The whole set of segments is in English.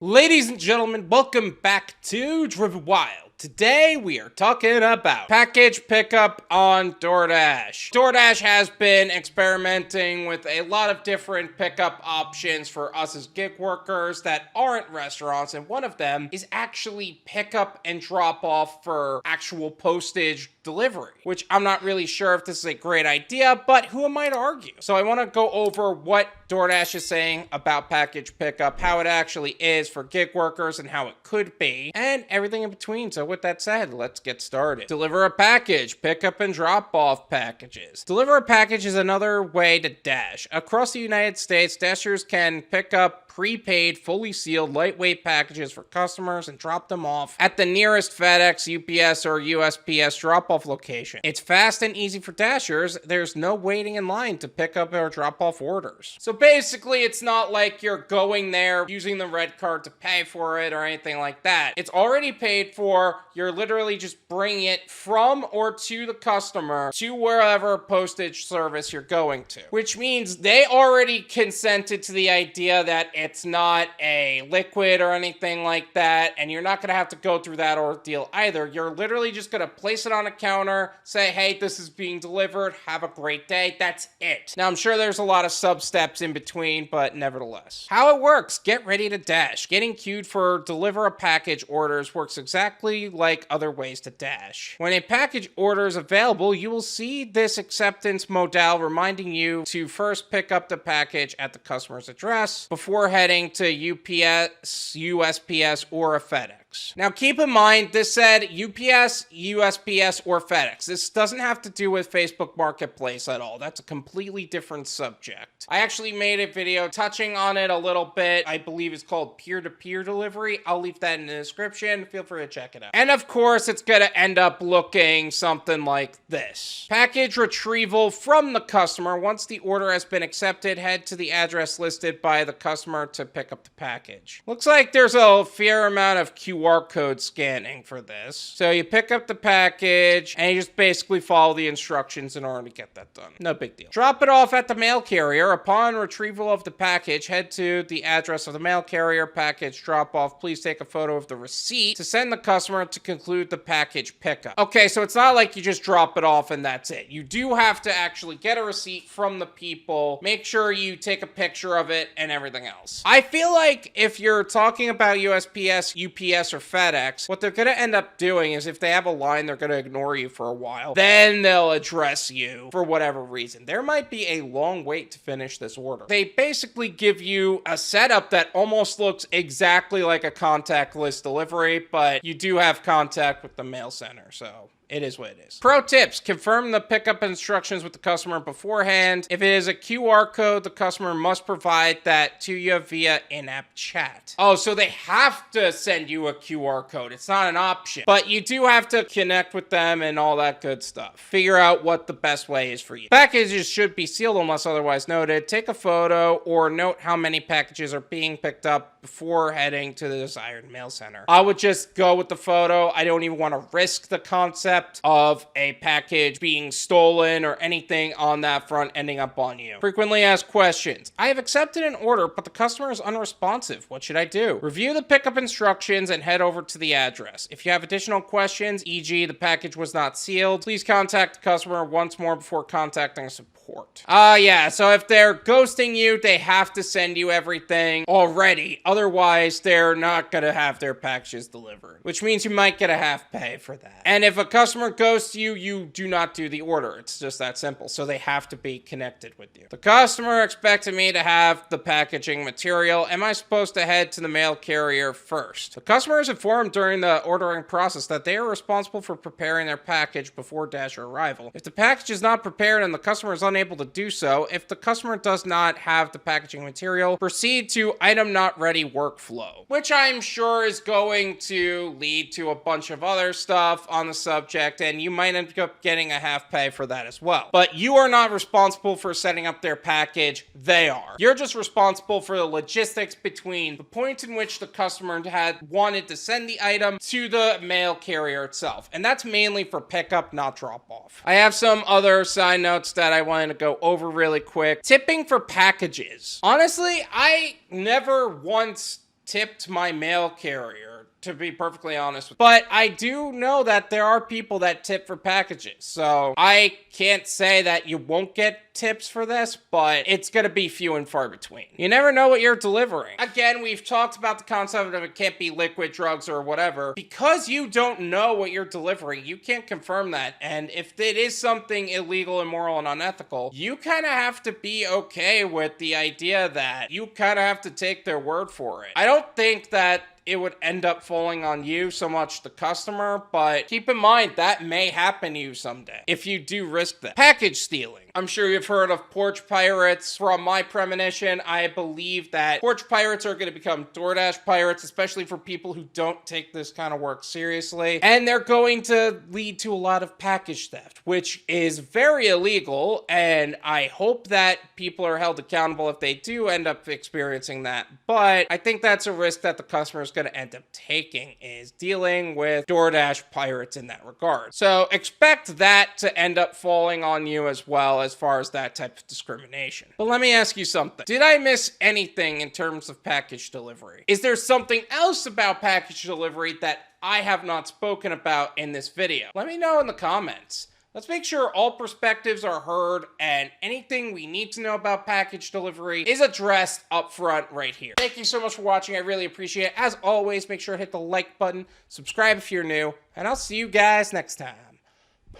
Ladies and gentlemen, welcome back to Driven Wild. Today we are talking about package pickup on Doordash. Doordash has been experimenting with a lot of different pickup options for us as gig workers that aren't restaurants, and one of them is actually pickup and drop off for actual postage delivery, which I'm not really sure if this is a great idea, but who am I to argue? So I want to go over what Doordash is saying about package pickup, how it actually is for gig workers and how it could be, and everything in between. So with that said, let's get started. Deliver a package, pickup and drop off packages. Deliver a package is another way to dash. Across the United States, dashers can pick up prepaid, fully sealed, lightweight packages for customers and drop them off at the nearest FedEx, UPS, or USPS drop-off location. It's fast and easy for dashers. There's no waiting in line to pick up or drop off orders. So basically, it's not like you're going there using the red card to pay for it or anything like that. It's already paid for. You're literally just bringing it from or to the customer to wherever postage service you're going to, which means they already consented to the idea that it's not a liquid or anything like that, and you're not going to have to go through that ordeal either. You're literally just going to place it on a counter, say, hey, this is being delivered, have a great day. That's it. Now, I'm sure there's a lot of sub-steps in between, but nevertheless. How it works: get ready to dash. Getting queued for deliver a package orders works exactly like other ways to dash. When a package order is available, you will see this acceptance modal reminding you to first pick up the package at the customer's address before heading to UPS, USPS, or a FedEx. Now keep in mind, this said UPS, USPS, or FedEx. This doesn't have to do with Facebook Marketplace at all. That's a completely different subject. I actually made a video touching on it a little bit. I believe it's called peer-to-peer delivery. I'll leave that in the description. Feel free to check it out. And of course, it's going to end up looking something like this. Package retrieval from the customer. Once the order has been accepted, head to the address listed by the customer to pick up the package. Looks like there's a fair amount of QR code scanning for this. So you pick up the package and you just basically follow the instructions in order to get that done. No big deal. Drop it off at the mail carrier. Upon retrieval of the package, head to the address of the mail carrier. Package drop off. Please take a photo of the receipt to send the customer to conclude the package pickup. Okay, so it's not like you just drop it off and that's it. You do have to actually get a receipt from the people. Make sure you take a picture of it and everything else. I feel like if you're talking about USPS, UPS, or FedEx, what they're going to end up doing is if they have a line, they're going to ignore you for a while. Then they'll address you for whatever reason. There might be a long wait to finish this order. They basically give you a setup that almost looks exactly like a contactless delivery, but you do have contact with the mail center, so it is what it is. Pro tips: confirm the pickup instructions with the customer beforehand. If it is a QR code, the customer must provide that to you via in-app chat. Oh, so they have to send you a QR code. It's not an option, but you do have to connect with them and all that good stuff. Figure out what the best way is for you. Packages should be sealed unless otherwise noted. Take a photo or note how many packages are being picked up before heading to the desired mail center. I would just go with the photo. I don't even want to risk the concept of a package being stolen or anything on that front ending up on you. Frequently asked questions: I have accepted an order, but the customer is unresponsive. What should I do? Review the pickup instructions and head over to the address. If you have additional questions, e.g. the package was not sealed, please contact the customer once more before contacting support. Yeah, so if they're ghosting you, they have to send you everything already. Otherwise, they're not going to have their packages delivered, which means you might get a half pay for that. And if a customer ghosts you, you do not do the order. It's just that simple. So they have to be connected with you. The customer expected me to have the packaging material. Am I supposed to head to the mail carrier first? The customer is informed during the ordering process that they are responsible for preparing their package before dasher arrival. If the package is not prepared and the customer is unable to do so, if the customer does not have the packaging material, proceed to item not ready workflow, which I'm sure is going to lead to a bunch of other stuff on the subject, and you might end up getting a half pay for that as well. But you are not responsible for setting up their package. They are. You're just responsible for the logistics between the point in which the customer had wanted to send the item to the mail carrier itself. And that's mainly for pickup, not drop off. I have some other side notes that I wanted to go over really quick. Tipping for packages. Honestly, I never once tipped my mail carrier, to be perfectly honest. But I do know that there are people that tip for packages, so I can't say that you won't get tips for this, but it's gonna be few and far between. You never know what you're delivering. Again, we've talked about the concept of it can't be liquid, drugs, or whatever. Because you don't know what you're delivering, you can't confirm that, and if it is something illegal, immoral, and unethical, you kind of have to be okay with the idea that you kind of have to take their word for it. I don't think that it would end up falling on you so much the customer, but keep in mind that may happen to you someday if you do risk that. Package stealing. I'm sure you've heard of porch pirates. From my premonition, I believe that porch pirates are going to become Doordash pirates, especially for people who don't take this kind of work seriously. And they're going to lead to a lot of package theft, which is very illegal. And I hope that people are held accountable if they do end up experiencing that. But I think that's a risk that the customer is going to end up taking, is dealing with Doordash pirates in that regard. So expect that to end up falling on you as well, as far as that type of discrimination. But let me ask you something. Did I miss anything in terms of package delivery? Is there something else about package delivery that I have not spoken about in this video? Let me know in the comments. Let's make sure all perspectives are heard and anything we need to know about package delivery is addressed up front right here. Thank you so much for watching. I really appreciate it. As always, make sure to hit the like button, subscribe if you're new, and I'll see you guys next time.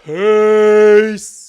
Peace!